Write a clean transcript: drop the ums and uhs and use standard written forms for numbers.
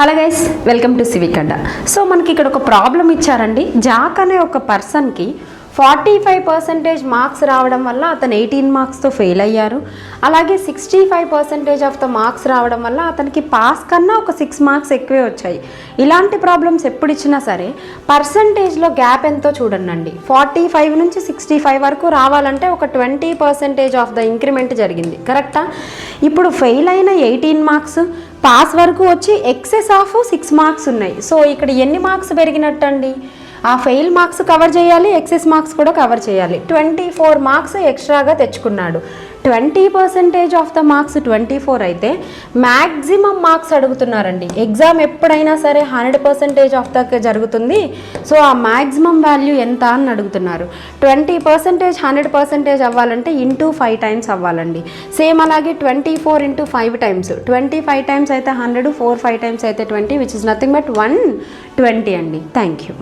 Hello guys, welcome to civic Adda. So మనకి ఇక్కడ ఒక ప్రాబ్లం ఇచ్చారండి. జాక్ అనే ఒక పర్సన్కి 45% మార్క్స్ రావడం వల్ల అతను 18 మార్క్స్తో ఫెయిల్ అయ్యారు. అలాగే 65% ఆఫ్ ద మార్క్స్ రావడం వల్ల అతనికి పాస్ కన్నా ఒక 6 మార్క్స్ ఎక్కువే వచ్చాయి. ఇలాంటి ప్రాబ్లమ్స్ ఎప్పుడు ఇచ్చినా సరే పర్సంటేజ్లో గ్యాప్ ఎంతో చూడండి. 45 నుంచి 65 వరకు రావాలంటే ఒక 20% ఆఫ్ ద ఇంక్రిమెంట్ జరిగింది, కరెక్టా? ఇప్పుడు ఫెయిల్ అయిన 18 మార్క్స్, పాస్ వరకు వచ్చి ఎక్సెస్ ఆఫ్ 6 మార్క్స్ ఉన్నాయి. సో ఇక్కడ ఎన్ని మార్క్స్ పెరిగినట్టు అండి? ఆ ఫెయిల్ మార్క్స్ కవర్ చేయాలి, ఎక్సెస్ మార్క్స్ కూడా కవర్ చేయాలి. 24 మార్క్స్ ఎక్స్ట్రాగా తెచ్చుకున్నాడు. 20% ఆఫ్ ద మార్క్స్ 24 అయితే మ్యాక్సిమం మార్క్స్ అడుగుతున్నారండి. ఎగ్జామ్ ఎప్పుడైనా సరే 100% ఆఫ్ ద జరుగుతుంది. సో ఆ మ్యాక్సిమం వాల్యూ ఎంత అని అడుగుతున్నారు. 20% 100% అవ్వాలంటే ఇంటూ 5 టైమ్స్ అవ్వాలండి. సేమ్ అలాగే 24 ఇంటూ 5 టైమ్స్, 25 టైమ్స్ అయితే 100, 4 5 టైమ్స్ అయితే 20, విచ్ ఇస్ నథింగ్ బట్ 120 అండి. Thank you.